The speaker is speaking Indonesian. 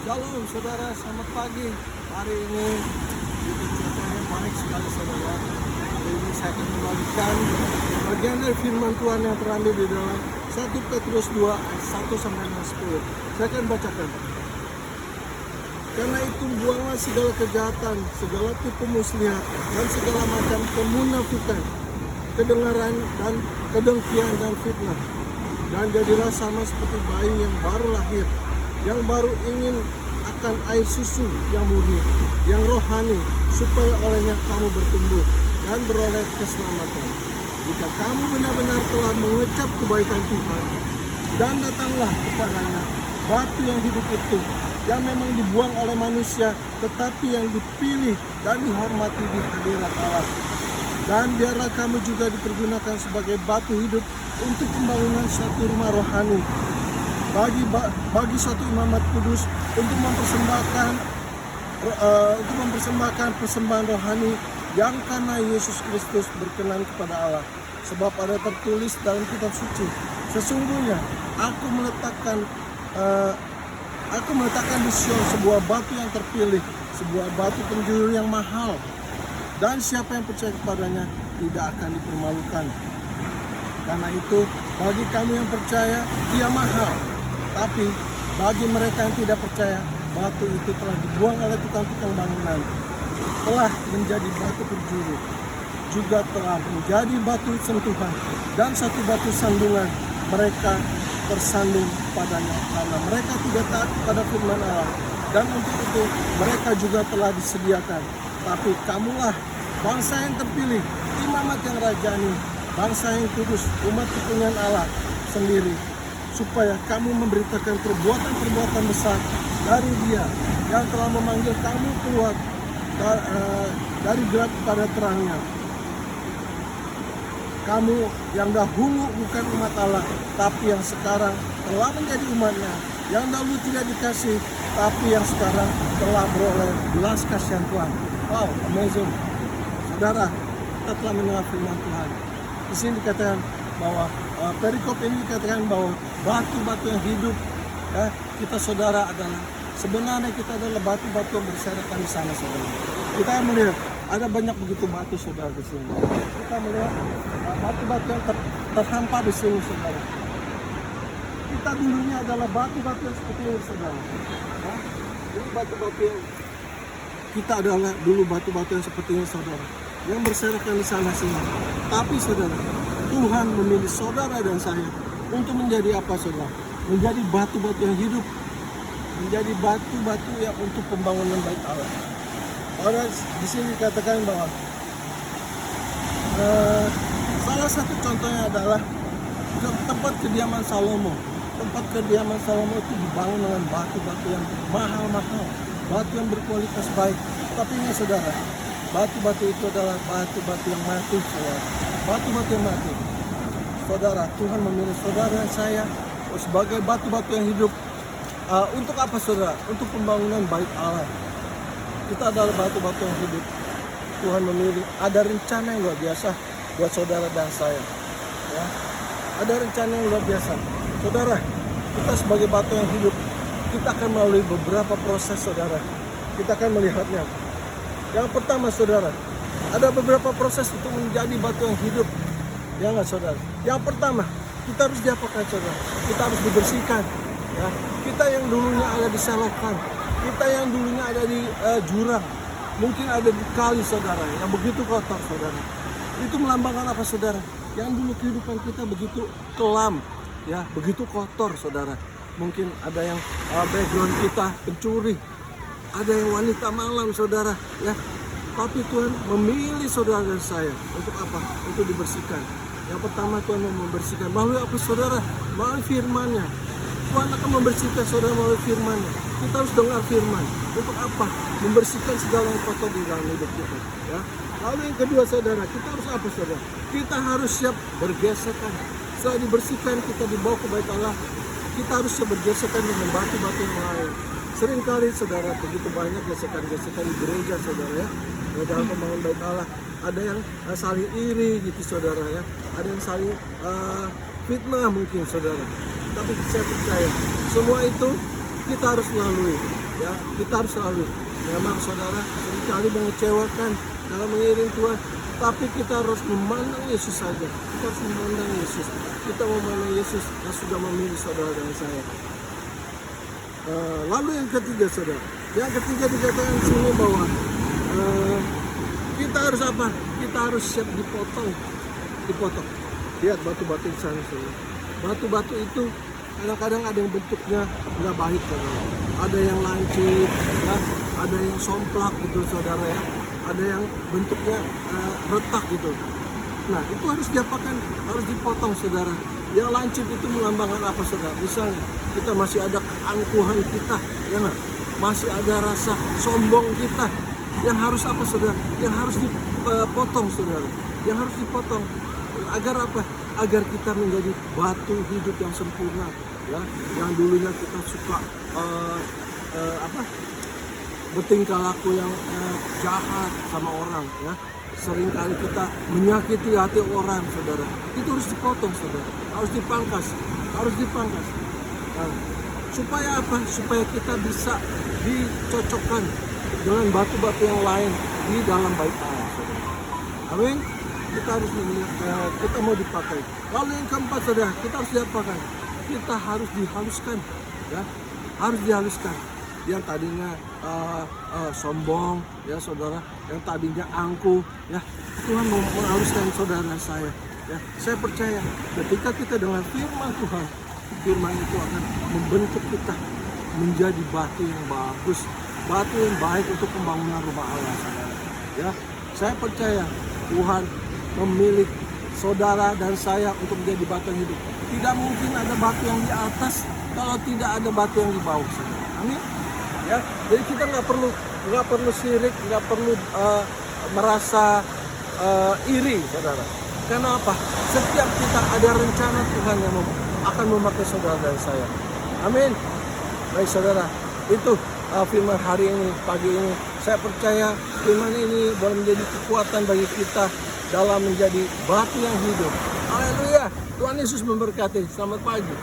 Shalom saudara, selamat pagi. Hari ini itu cuacanya baik sekali saudara. Hari ini saya akan membagikan bagian dari firman Tuhan yang terambil di dalam 1 Petrus 2 ayat 1 sampai 10. Saya akan bacakan. Karena itu buanglah segala kejahatan, segala tipu muslihat, dan segala macam kemunafikan, kedengaran dan kedengkian dan fitnah. Dan jadilah sama seperti bayi yang baru lahir, yang baru ingin akan air susu yang murni, yang rohani, supaya olehnya kamu bertumbuh dan beroleh keselamatan. Jika kamu benar-benar telah mengecap kebaikan Tuhan, dan datanglah kepadanya batu yang hidup itu, yang memang dibuang oleh manusia, tetapi yang dipilih dan dihormati di hadirat Allah. Dan biarlah kamu juga dipergunakan sebagai batu hidup untuk pembangunan suatu rumah rohani, bagi suatu imamat kudus, untuk mempersembahkan persembahan rohani yang karena Yesus Kristus berkenan kepada Allah. Sebab ada tertulis dalam kitab suci, sesungguhnya aku meletakkan di Sion sebuah batu yang terpilih, sebuah batu penjuru yang mahal, dan siapa yang percaya kepadanya tidak akan dipermalukan. Karena itu bagi kami yang percaya dia mahal, tapi bagi mereka yang tidak percaya, batu itu telah dibuang oleh tukang-tukang bangunan, telah menjadi batu penjuru, juga telah menjadi batu sentuhan dan satu batu sandungan. Mereka tersandung padanya karena mereka tidak taat pada firman Allah, dan untuk itu mereka juga telah disediakan. Tapi kamulah bangsa yang terpilih, imamat yang rajani, bangsa yang kudus, umat kepunyaan Allah sendiri, supaya kamu memberitakan perbuatan-perbuatan besar dari Dia yang telah memanggil kamu keluar dari gelap kepada terangnya. Kamu yang dahulu bukan umat Allah, tapi yang sekarang telah menjadi umatnya, yang dahulu tidak dikasih, tapi yang sekarang telah beroleh belas kasihan Tuhan. Wow, amazing. Saudara, kita telah mendengar firman Tuhan. Di sini dikatakan bahwa perikop ini dikatakan bahwa batu-batu yang hidup, ya, kita saudara sebenarnya kita adalah batu-batu yang berserakan di sana saudara. Kita melihat ada banyak begitu batu saudara di sini. Kita melihat batu-batu yang terhampar di sini saudara. Kita dulunya adalah batu-batu yang seperti ini saudara. Ya, ini batu-batu yang kita adalah dulu batu-batu yang seperti ini saudara, yang berserakan di sana sini. Tapi saudara, Tuhan memilih saudara dan saya untuk menjadi apa saudara? Menjadi batu-batu yang hidup, menjadi batu-batu yang untuk pembangunan bait Allah. Orang di sini dikatakan bahwa salah satu contohnya adalah tempat kediaman Salomo. Tempat kediaman Salomo itu dibangun dengan batu-batu yang mahal-mahal, batu yang berkualitas baik. Tapi ini saudara, batu-batu itu adalah batu-batu yang mati saudara. Batu-batu yang mati. Saudara, Tuhan memilih saudara dan saya sebagai batu-batu yang hidup. Untuk apa saudara? Untuk pembangunan bait Allah. Kita adalah batu-batu yang hidup. Tuhan memilih, ada rencana yang luar biasa buat saudara dan saya. Ya. Ada rencana yang luar biasa. Saudara, kita sebagai batu yang hidup, kita akan melalui beberapa proses saudara. Kita akan melihatnya. Yang pertama saudara, ada beberapa proses untuk menjadi batu yang hidup. Ya nggak saudara? Yang pertama, kita harus diapakan saudara? Kita harus dibersihkan. Ya. Kita yang dulunya ada di selokan, kita yang dulunya ada di jurang, mungkin ada di kali saudara, yang begitu kotor saudara. Itu melambangkan apa saudara? Yang dulu kehidupan kita begitu kelam, ya, begitu kotor saudara. Mungkin ada yang background kita pencuri, ada yang wanita malam saudara, ya. Tapi Tuhan memilih saudara dan saya untuk apa? Untuk dibersihkan. Yang pertama Tuhan membersihkan melalui apa saudara? Melalui firman-Nya. Tuhan akan membersihkan saudara melalui firman-Nya. Kita harus dengar firman. Untuk apa? Membersihkan segala yang kotor di dalam hidup kita. Ya. Lalu yang kedua saudara, kita harus apa saudara? Kita harus siap bergesekan. Setelah dibersihkan, kita dibawa ke bait Allah. Kita harus siap bergesekan dengan batu-batu yang lain. Seringkali saudara begitu banyak gesekan-gesekan di gereja saudara ya. Dalam pembangunan bait Allah. Ada yang saling iri gitu saudara ya. Ada yang saling fitnah mungkin saudara. Tapi saya percaya semua itu kita harus lalui, ya, kita harus lalui. Memang saudara seringkali mengecewakan dalam mengiring Tuhan, tapi kita harus memandang Yesus saja. Kita harus memandang Yesus. Kita memandang Yesus yang sudah memilih saudara dan saya. Lalu yang ketiga saudara, yang ketiga dikatakan di sini bahwa kita harus apa? Kita harus siap dipotong. Lihat batu-batu di sana saudara. Batu-batu itu kadang-kadang ada yang bentuknya nggak baik saudara. Ada yang lancip, ya, ada yang somplak gitu saudara ya. Ada yang bentuknya retak gitu. Nah itu harus diapakan? Harus dipotong saudara. Yang lancip itu melambangkan apa saudara? Misalnya kita masih ada keangkuhan kita, ya nggak? Masih ada rasa sombong kita. Yang harus apa saudara? Yang harus dipotong saudara. Yang harus dipotong. Agar apa? Agar kita menjadi batu hidup yang sempurna, ya. Yang dulunya kita suka bertingkah laku yang jahat sama orang, ya. Seringkali kita menyakiti hati orang, saudara. Itu harus dipotong, saudara. Harus dipangkas, Nah, supaya apa? Supaya kita bisa dicocokkan dengan batu-batu yang lain di dalam bait Allah, saudara. Amin. Kita harus kita mau dipakai. Lalu yang keempat saudara, kita harus diapakan? Kita harus dihaluskan, ya, harus dihaluskan. Yang tadinya sombong, ya saudara, yang tadinya angkuh, ya, Tuhan mau menghaluskan saudara saya. Ya, saya percaya ketika kita dengan firman Tuhan, firman itu akan membentuk kita menjadi batu yang bagus, batu yang baik untuk pembangunan rumah Allah, saudara. Ya, saya percaya Tuhan memilih saudara dan saya untuk menjadi batu yang hidup. Tidak mungkin ada batu yang di atas kalau tidak ada batu yang di bawah, saudara. Amin. Ya, jadi kita nggak perlu sirik, nggak perlu merasa iri, saudara. Karena apa? Setiap kita ada rencana Tuhan yang akan memakai saudara dan saya. Amin. Baik saudara, itu firman hari ini, pagi ini. Saya percaya firman ini boleh menjadi kekuatan bagi kita dalam menjadi batu yang hidup. Haleluya. Tuhan Yesus memberkati. Selamat pagi.